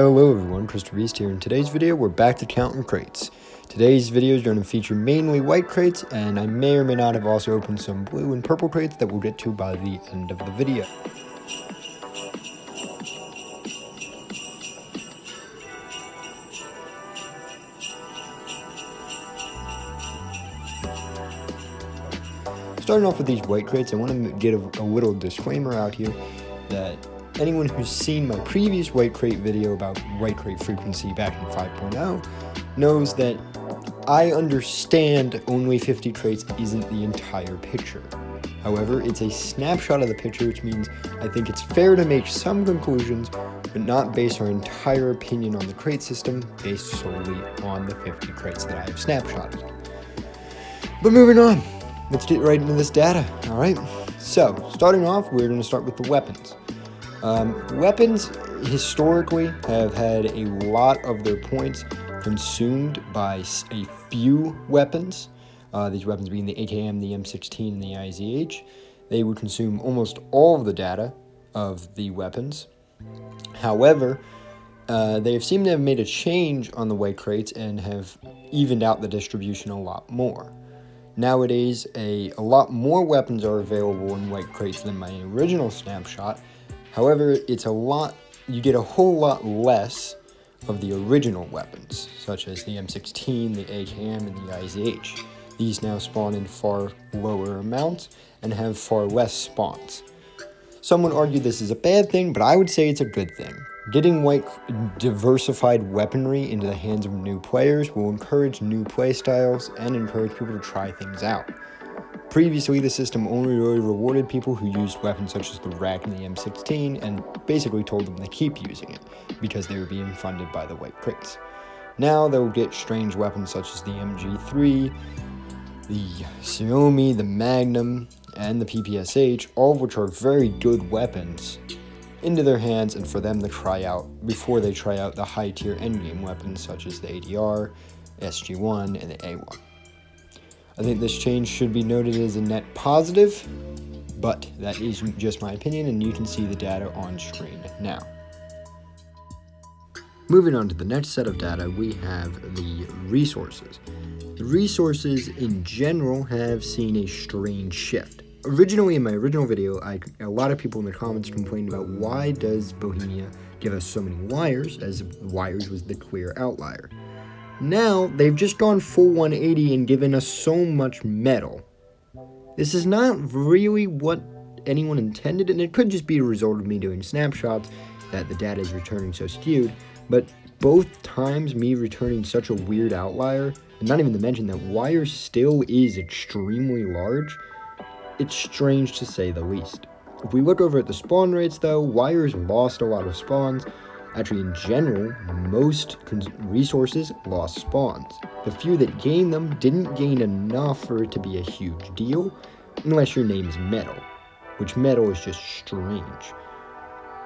Hello everyone, Crystal Beast here. In today's video, we're back to counting crates. Today's video is going to feature mainly white crates, and I may or may not have also opened some blue and purple crates that we'll get to by the end of the video. Starting off with these white crates, I want to get a little disclaimer out here that anyone who's seen my previous white crate video about white crate frequency back in 5.0 knows that I understand only 50 crates isn't the entire picture. However, it's a snapshot of the picture, which means I think it's fair to make some conclusions, but not base our entire opinion on the crate system based solely on the 50 crates that I have snapshotted. But moving on, let's get right into this data, alright? So, starting off, we're going to start with the weapons. Weapons historically have had a lot of their points consumed by a few weapons. These weapons being the AKM, the M16, and the IZH. They would consume almost all of the data of the weapons. However, they have seemed to have made a change on the white crates and have evened out the distribution a lot more. Nowadays, a lot more weapons are available in white crates than my original snapshot. However, you get a whole lot less of the original weapons, such as the M16, the AKM, and the IZH. These now spawn in far lower amounts and have far less spawns. Some would argue this is a bad thing, but I would say it's a good thing. Getting diversified weaponry into the hands of new players will encourage new playstyles and encourage people to try things out. Previously, the system only really rewarded people who used weapons such as the RAC and the M16 and basically told them to keep using it because they were being funded by the white crates. Now they'll get strange weapons such as the MG3, the Xiaomi, the Magnum, and the PPSH, all of which are very good weapons, into their hands and for them to try out before they try out the high-tier endgame weapons such as the ADR, SG1, and the A1. I think this change should be noted as a net positive, but that is just my opinion, and you can see the data on screen now. Moving on to the next set of data, we have the resources. The resources in general have seen a strange shift. Originally, in my original video, a lot of people in the comments complained about why does Bohemia give us so many wires, as wires was the clear outlier. Now, they've just gone full 180 and given us so much metal. This is not really what anyone intended, and it could just be a result of me doing snapshots that the data is returning so skewed, but both times me returning such a weird outlier, and not even to mention that wire still is extremely large, it's strange to say the least. If we look over at the spawn rates though, wires lost a lot of spawns. Actually, in general, most resources lost spawns. The few that gained them didn't gain enough for it to be a huge deal, unless your name is Metal, which Metal is just strange.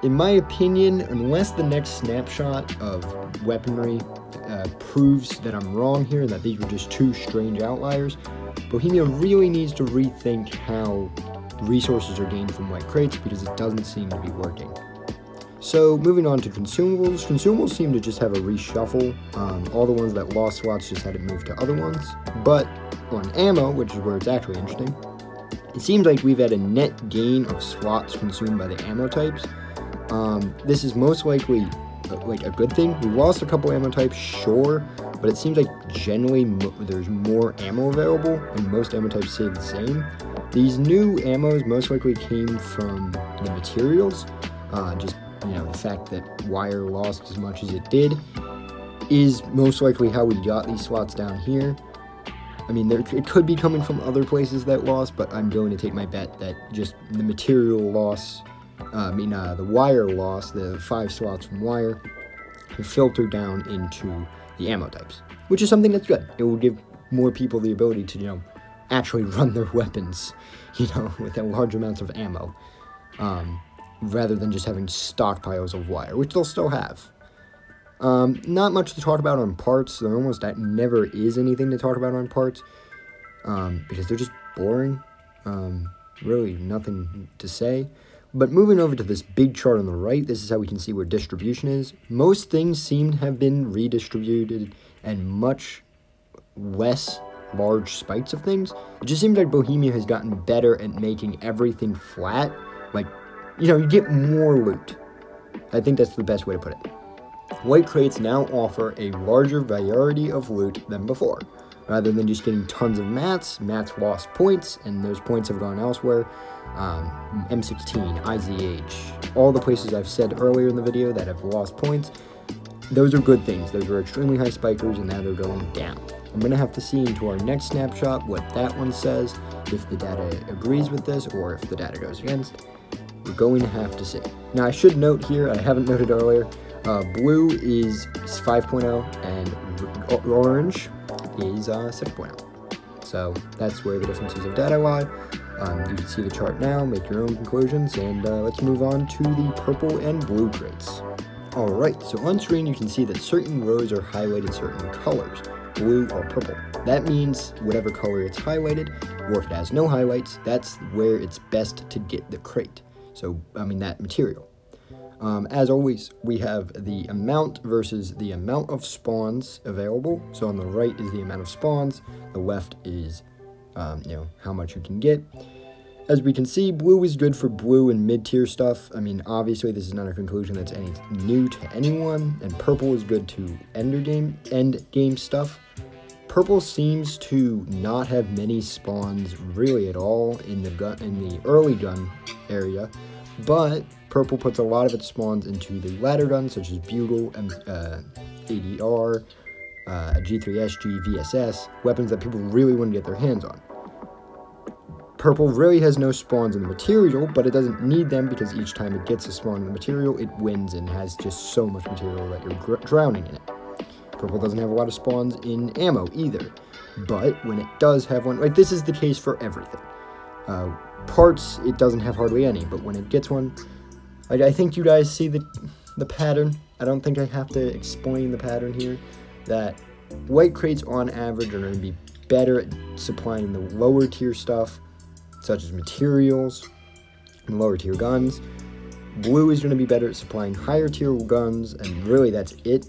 In my opinion, unless the next snapshot of weaponry proves that I'm wrong here, that these were just two strange outliers, Bohemia really needs to rethink how resources are gained from white crates because it doesn't seem to be working. So, moving on to consumables. Consumables seem to just have a reshuffle. All the ones that lost slots just had to move to other ones. But on ammo, which is where it's actually interesting, it seems like we've had a net gain of slots consumed by the ammo types. This is most likely like a good thing. We lost a couple ammo types, sure, but it seems like generally there's more ammo available, and most ammo types stay the same. These new ammos most likely came from the materials, the fact that wire lost as much as it did is most likely how we got these slots down here. I mean, it could be coming from other places that lost, but I'm going to take my bet that just the material loss, the wire loss, the 5 slots from wire, have filtered down into the ammo types, which is something that's good. It will give more people the ability to, actually run their weapons, with large amounts of ammo. Rather than just having stockpiles of wire, which they'll still have. Not much to talk about on parts. There almost never is anything to talk about on parts, because they're just boring. Really nothing to say. But moving over to this big chart on the right, this is how we can see where distribution is. Most things seem to have been redistributed and much less large spikes of things. It just seems like Bohemia has gotten better at making everything flat. Like, you get more loot. I think that's the best way to put it. White crates now offer a larger variety of loot than before. Rather than just getting tons of mats lost points, and those points have gone elsewhere. M16, IZH, all the places I've said earlier in the video that have lost points, those are good things. Those were extremely high spikers, and now they're going down. I'm going to have to see into our next snapshot what that one says, if the data agrees with this or if the data goes against. We're going to have to see. Now, I should note here, I haven't noted earlier, blue is 5.0 and orange is 6.0. So that's where the differences of data lie. You can see the chart now, make your own conclusions, and let's move on to the purple and blue crates. Alright, so on screen you can see that certain rows are highlighted certain colors, blue or purple. That means whatever color it's highlighted, or if it has no highlights, that's where it's best to get the crate. So, that material. As always, we have the amount versus the amount of spawns available. So on the right is the amount of spawns, the left is, how much you can get. As we can see, blue is good for blue and mid-tier stuff. Obviously this is not a conclusion that's any new to anyone, and purple is good to end game stuff. Purple seems to not have many spawns really at all in the early gun area, but purple puts a lot of its spawns into the ladder guns such as Bugle, ADR, G3SG, VSS, weapons that people really want to get their hands on. Purple really has no spawns in the material, but it doesn't need them because each time it gets a spawn in the material, it wins and has just so much material that you're drowning in it. Purple doesn't have a lot of spawns in ammo either, but when it does have one, like this is the case for everything. Parts, it doesn't have hardly any, but when it gets one, I think you guys see the pattern. I don't think I have to explain the pattern here, that white crates on average are going to be better at supplying the lower tier stuff, such as materials and lower tier guns. Blue is going to be better at supplying higher tier guns, and really that's it.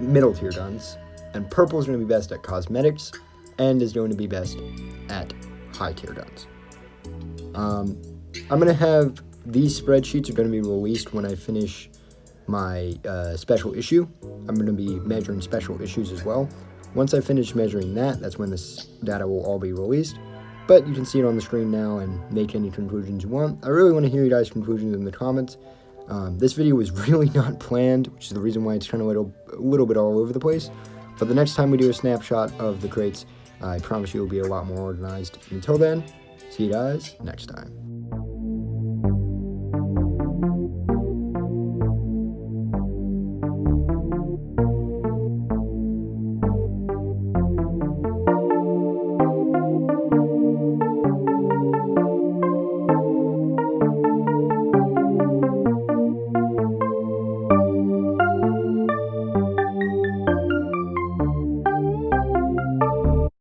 Middle tier guns. And purple is going to be best at cosmetics, and is going to be best at high tier guns. I'm going to have these spreadsheets are going to be released when I finish my special issue. I'm going to be measuring special issues as well. Once I finish measuring that, that's when this data will all be released. But you can see it on the screen now and make any conclusions you want. I really want to hear you guys' conclusions in the comments. This video was really not planned, which is the reason why it's kind of a little bit all over the place. But the next time we do a snapshot of the crates, I promise you it'll be a lot more organized. Until then, see you guys next time.